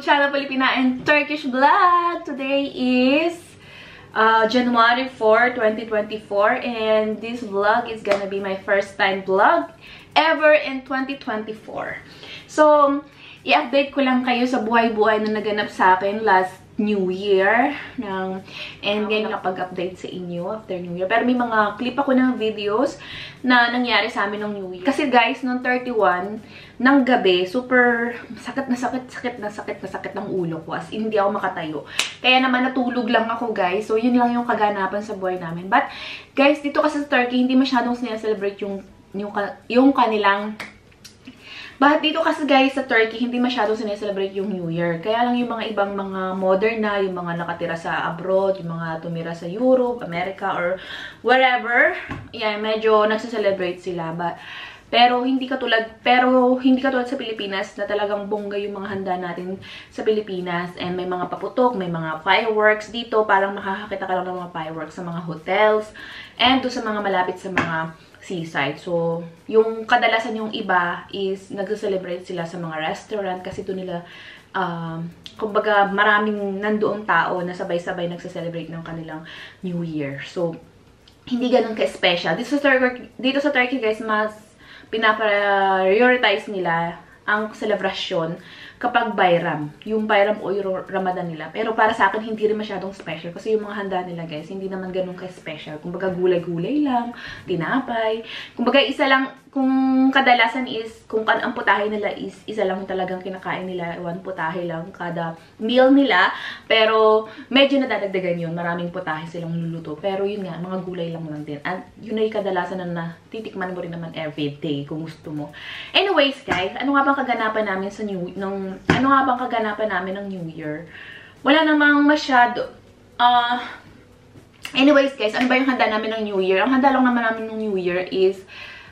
Channel Filipina and Turkish Vlog! Today is January 4, 2024 and this vlog is gonna be my first time vlog ever in 2024. So, i-update ko lang kayo sa buhay-buhay na naganap sa akin last New Year. And ngayon nakapag-update sa inyo after New Year. Pero may mga clip ako ng videos na nangyari sa amin ng New Year. Kasi guys, noong 31 ng gabi, super sakit ng ulo ko. As in, hindi ako makatayo. Kaya naman natulog lang ako guys. So, yun lang yung kaganapan sa buhay namin. But, guys, dito kasi sa Turkey, hindi masyadong sinaselebrate yung kanilang... But dito kasi guys sa Turkey, hindi masyadong sineselebrate yung New Year. Kaya lang yung mga ibang mga modern na, yung mga nakatira sa abroad, yung mga tumira sa Europe, America, or wherever, yan, medyo nagsaselebrate sila. Pero hindi katulad sa Pilipinas na talagang bongga yung mga handa natin sa Pilipinas. And may mga paputok, may mga fireworks dito. Parang makakakita ka lang ng mga fireworks sa mga hotels. And doon sa mga malapit sa mga seaside. So, yung kadalasan yung iba is nagse-celebrate sila sa mga restaurant kasi doon nila, kumbaga maraming nandoon tao na sabay-sabay nagse-celebrate ng kanilang New Year. So, hindi ganun ka-special. Dito sa Turkey guys, mas pinaprioritize nila ang selebrasyon kapag Bayram. Yung Bayram o yung Ramadan nila. Pero para sa akin, hindi rin masyadong special. Kasi yung mga handa nila, guys, hindi naman ganun ka-special. Kumbaga, gulay-gulay lang, tinapay. Kumbaga, isa lang, kung kadalasan is, kung ang putahe nila is, isa lang talagang kinakain nila, one putahe lang kada meal nila. Pero, medyo nadadagdagan yun. Maraming putahe silang luluto. Pero yun nga, mga gulay lang din. At yun ay kadalasan na titikman mo rin naman everyday kung gusto mo. Anyways, guys, ano nga bang kaganapan namin sa ng New Year? Wala namang masyado. Anyways, guys, ano ba yung handa namin ng New Year? Ang handa lang naman namin ng New Year is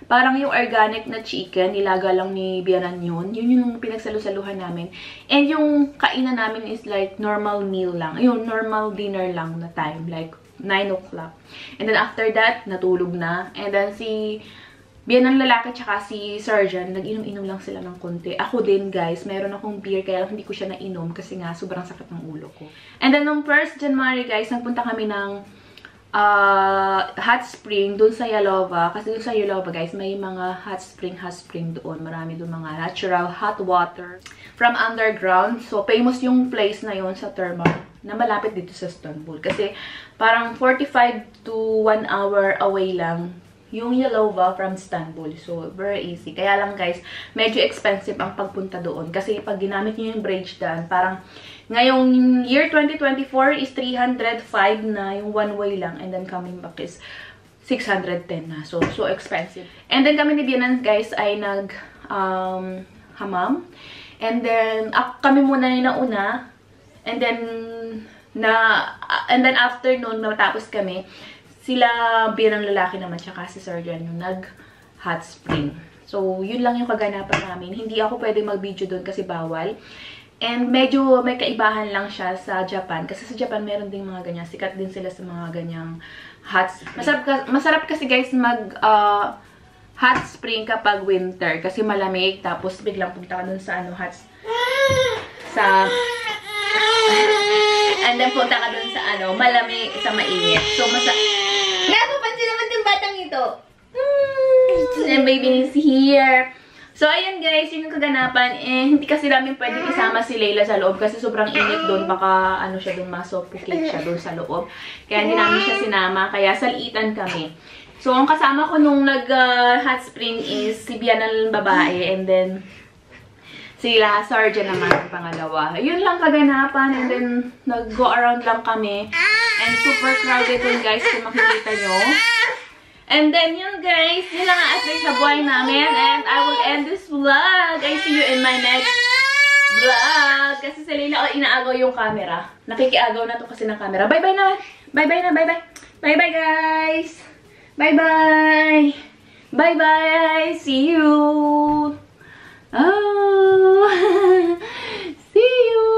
parang yung organic na chicken, nilaga lang ni Bianan yun. Yun yung pinagsalo-saluhan namin. And yung kainan namin is like normal meal lang. Yung normal dinner lang na time. Like 9 o'clock. And then after that, natulog na. And then si Bianan lalaki tsaka si Surgeon, nag-inom-inom lang sila ng konti. Ako din guys, meron akong beer kaya lang hindi ko siya nainom kasi nga sobrang sakit ng ulo ko. And then nung 1st January guys, nagpunta kami ng hot spring doon sa Yalova. Kasi doon sa Yalova guys, may mga hot spring doon. Marami doon mga natural hot water from underground. So famous yung place na yun sa thermal na malapit dito sa Istanbul. Kasi parang 45 to 1 hour away lang yung Yalova from Istanbul. So, very easy. Kaya lang guys, medyo expensive ang pagpunta doon. Kasi pag ginamit nyo yung bridge daan, parang ngayong year 2024 is 305 na yung one way lang. And then coming back is 610 na. So expensive. And then kami ni Bianan guys ay hamam. And then, kami muna yung nauna. And then after noon, matapos kami, sila Bianang lalaki naman, tsaka si Surgeon yung nag-hot spring. So, yun lang yung kaganapan namin. Hindi ako pwede mag-video doon kasi bawal. And medyo may kaibahan lang siya sa Japan. Kasi sa Japan, meron ding mga ganyan. Sikat din sila sa mga ganyang hot spring. Masarap kasi guys hot spring kapag winter. Kasi malamig. Tapos biglang punta ka dun sa and then punta ka dun sa malamig, sa mainit. So, napapansin naman yung batang ito. And baby is here. So, ayan guys, yun yung kaganapan. Hindi kasi namin pwedeng isama si Layla sa loob kasi sobrang init doon. Baka siya doon, masuffocate siya doon sa loob. Kaya hindi namin siya sinama. Kaya salitan kami. So, ang kasama ko nung nag-hot spring is si Bianan babae. And then, sila Surgeon naman ang pangalawa. Yun lang kaganapan. And then, nag-go around lang kami. And super crowded dun guys kung makikita nyo. And then yun guys, yun lang ang update sa buhay namin. And I will end this vlog. I see you in my next vlog. Kasi sa Layla, inaagaw yung camera. Nakikiagaw na to kasi ng camera. Bye-bye na. Bye-bye na. Bye-bye. Bye-bye guys. Bye-bye. Bye-bye. See you. Oh. See you.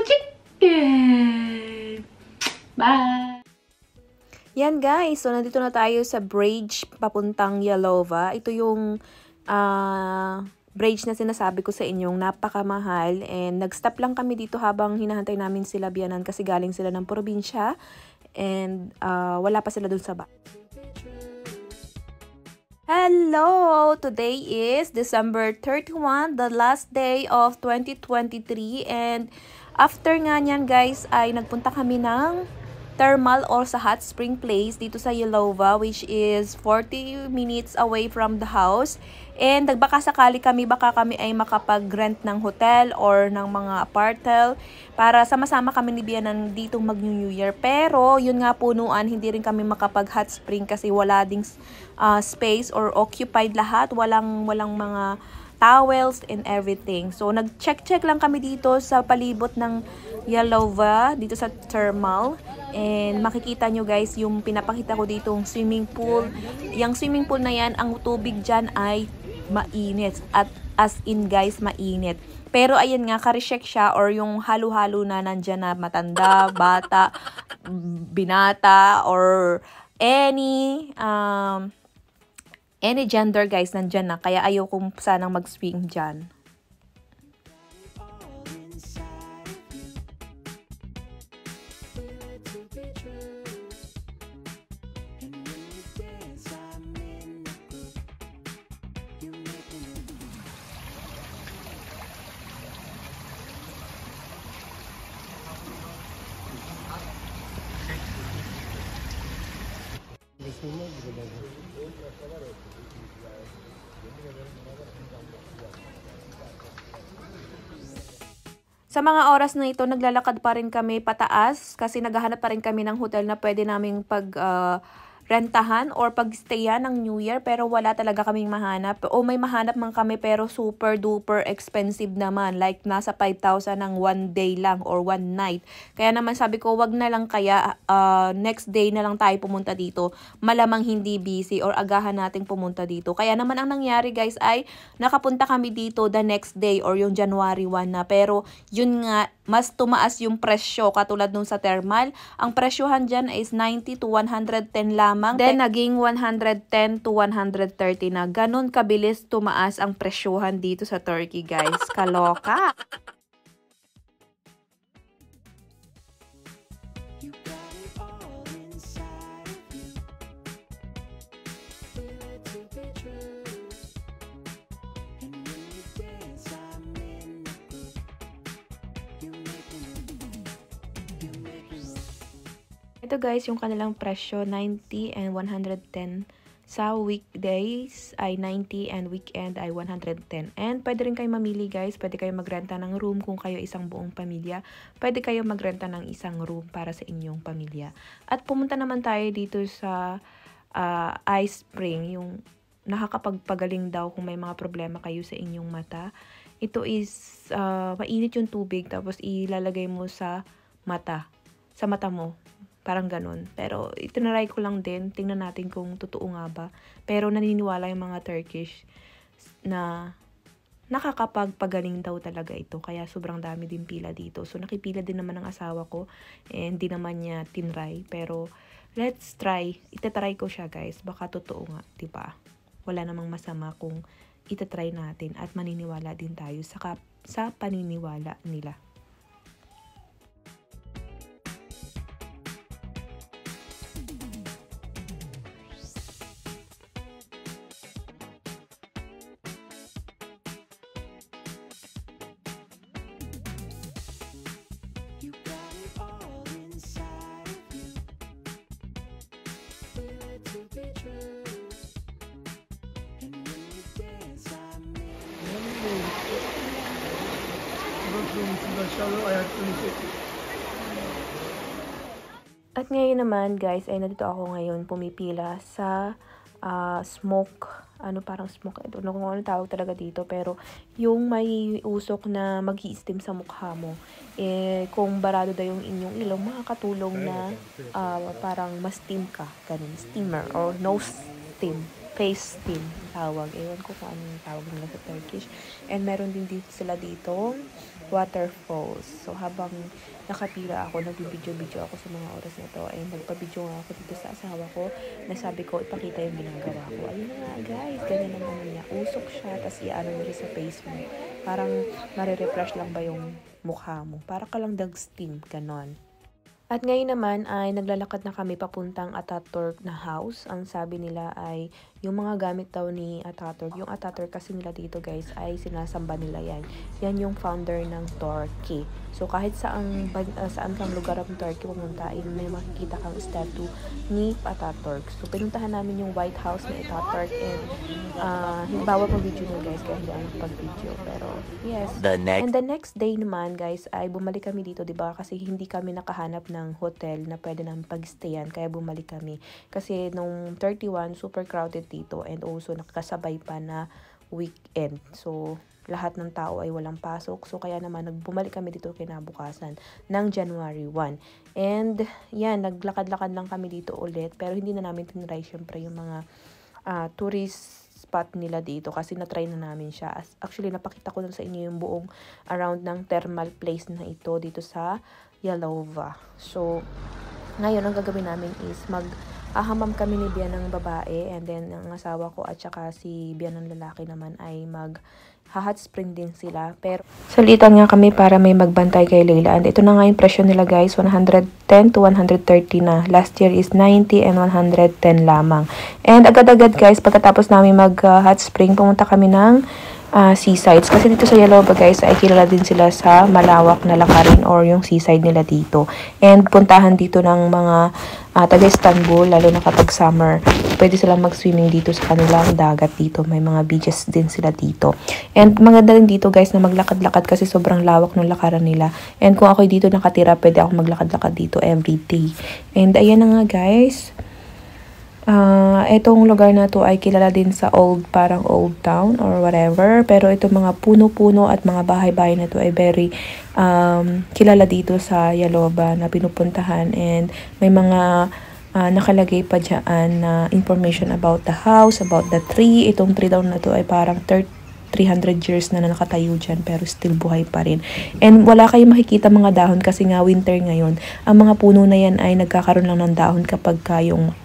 Chicken. Bye. Yan guys, so nandito na tayo sa bridge papuntang Yalova. Ito yung bridge na sinasabi ko sa inyong napakamahal. And nag-stop lang kami dito habang hinahantay namin sila biyanan kasi galing sila ng probinsya. And wala pa sila dun sa ba. Hello! Today is December 31, the last day of 2023. And after nga nyan guys ay nagpunta kami ng thermal or sa hot spring place dito sa Yelova, which is 40 minutes away from the house. And nagbaka sakali kami, baka kami ay makapag-rent ng hotel or ng mga apartel para sama-sama kami ni Bianan dito mag-New Year. Pero yun nga punuan, hindi rin kami makapag-hot spring kasi wala ding space or occupied lahat. Walang mga towels and everything. So nag-check lang kami dito sa palibot ng Yelova, dito sa thermal. And makikita nyo guys, yung pinapakita ko dito, yung swimming pool. Yung swimming pool na yan, ang tubig dyan ay mainit. At as in guys, mainit. Pero ayan nga, karecheck siya or yung halo-halo na nandyan na matanda, bata, binata, or any gender guys nandyan na. Kaya ayaw kong sanang mag-swim dyan. Sa mga oras na ito, naglalakad pa rin kami pataas kasi naghahanap pa rin kami ng hotel na pwede naming rentahan or pagstayan ng New Year, pero wala talaga kaming mahanap. O may mahanap man kami pero super duper expensive naman, like nasa 5,000 ng one day lang or one night. Kaya naman sabi ko wag na lang, kaya next day na lang tayo pumunta dito. Malamang hindi busy or agahan nating pumunta dito. Kaya naman ang nangyari guys ay nakapunta kami dito the next day or yung January 1 na, pero yun nga mas tumaas yung presyo katulad nung sa thermal. Ang presyohan dyan is 90 to 110 lamang. Then naging 110 to 130 na. Ganon kabilis tumaas ang presyohan dito sa Turkey guys. Kaloka! Ito guys, yung kanilang presyo, 90 and 110. Sa weekdays ay 90 and weekend ay 110. And pwede rin kayo mamili guys, pwede kayo magrenta ng room kung kayo isang buong pamilya. Pwede kayo magrenta ng isang room para sa inyong pamilya. At pumunta naman tayo dito sa ice spring, yung nakakapagpagaling daw kung may mga problema kayo sa inyong mata. Ito is mainit yung tubig tapos ilalagay mo sa mata mo. Parang ganun. Pero itinaray ko lang din. Tingnan natin kung totoo nga ba. Pero naniniwala yung mga Turkish na nakakapagpagaling daw talaga ito. Kaya sobrang dami din pila dito. So nakipila din naman ang asawa ko. And di naman niya tinry. Pero let's try. Itatry ko siya guys. Baka totoo nga. Diba? Wala namang masama kung itatry natin. At maniniwala din tayo sa paniniwala nila. At ngayon naman guys, ay nandito ako ngayon pumipila sa smoke, parang smoke, I don't know kung ano tawag talaga dito, pero yung may usok na mag-i-steam sa mukha mo. Kung barado daw yung inyong ilong, makakatulong na parang ma-steam ka, ganun, steamer or nose steam. face steam tawag. Ewan ko kung anong tawag nila sa Turkish. And meron din sila dito waterfalls. So habang nakapila ako, nagbibidyo-video ako sa mga oras na to, and nagpa-video nga ako dito sa asawa ko, nasabi ko ipakita yung ginagawa ko. Ayun na nga guys, ganyan ang ano niya, usok siya, tapos iano mo rin sa face mo. Parang nare-refresh lang ba yung mukha mo. Para ka lang dag-steam, ganon. At ngayon naman ay naglalakad na kami papuntang Ataturk na house. Ang sabi nila ay yung mga gamit daw ni Ataturk. Yung Ataturk kasi nila dito guys ay sinasamba nila yan. Yan yung founder ng Turkey. So kahit saan kang lugar ng Turkey pumunta ay may makikita kang statue ni Ataturk. So pinuntahan namin yung White House ni Ataturk, and bawal pa video na guys kaya hindi ako nakapag-video. Pero yes. And the next day naman guys ay bumalik kami dito, diba? Kasi hindi kami nakahanap ng hotel na pwede namin pag-stayan, kaya bumalik kami. Kasi nung 31 super crowded dito, and also nakasabay pa na weekend. So lahat ng tao ay walang pasok. So kaya naman bumalik kami dito kinabukasan ng January 1. And yan, naglakad-lakad lang kami dito ulit, pero hindi na namin tinry syempre yung mga tourist spot nila dito kasi na-try na namin siya. Actually, napakita ko lang sa inyo yung buong around ng thermal place na ito dito sa Yalova. So, ngayon, ang gagawin namin is maghahamam kami ni Bian ng babae, and then ang asawa ko at saka si Bian ng lalaki naman ay hot spring din sila. Pero salitan nga kami para may magbantay kay Leila. And ito na nga yung presyo nila guys, 110 to 130 na. Last year is 90 and 110 lamang. And agad-agad guys, pagkatapos namin hot spring, pumunta kami ng seasides. Kasi dito sa Yalova guys ay kilala din sila sa malawak na lakarin or yung seaside nila dito. And puntahan dito ng mga taga Istanbul, lalo na kapag summer, pwede silang mag-swimming dito sa kanilang dagat dito. May mga beaches din sila dito. And maganda rin dito guys na maglakad-lakad kasi sobrang lawak ng lakaran nila. And kung ako dito nakatira, pwede ako maglakad-lakad dito every day. And ayan na nga guys. Itong lugar na to ay kilala din sa parang old town or whatever. Pero itong mga puno-puno at mga bahay-bahay na to ay very kilala dito sa Yalova na pinupuntahan. And may mga nakalagay pa dyan na information about the house, about the tree. Itong tree daw na to ay parang 300 years na nakatayo dyan pero still buhay pa rin. And wala kayong makikita mga dahon kasi nga winter ngayon. Ang mga puno na yan ay nagkakaroon lang ng dahon kapag yung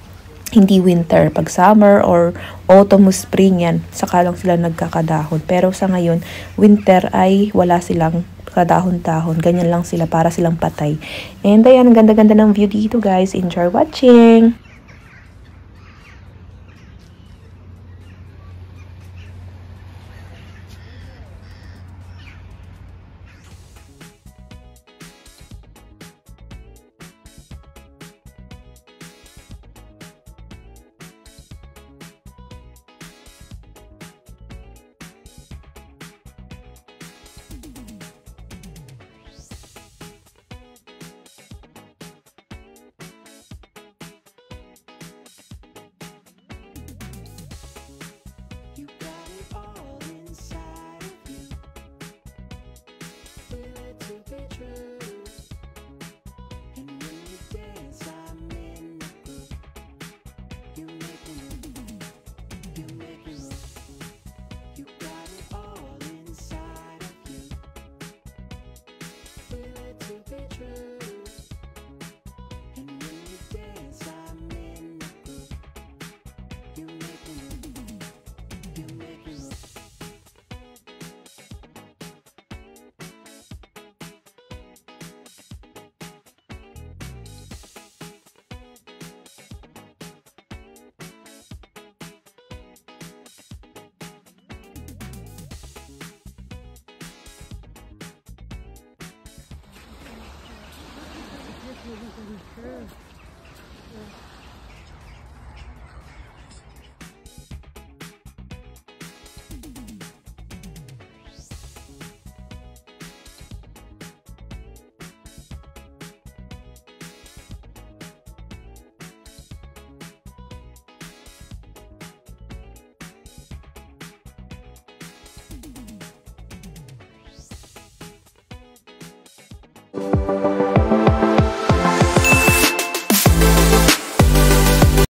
hindi winter. Pag summer or autumn, spring yan, saka lang sila nagkakadahon. Pero sa ngayon, winter ay wala silang kadahon-dahon. Ganyan lang sila, para silang patay. And ayan, ang ganda-ganda ng view dito guys. Enjoy watching!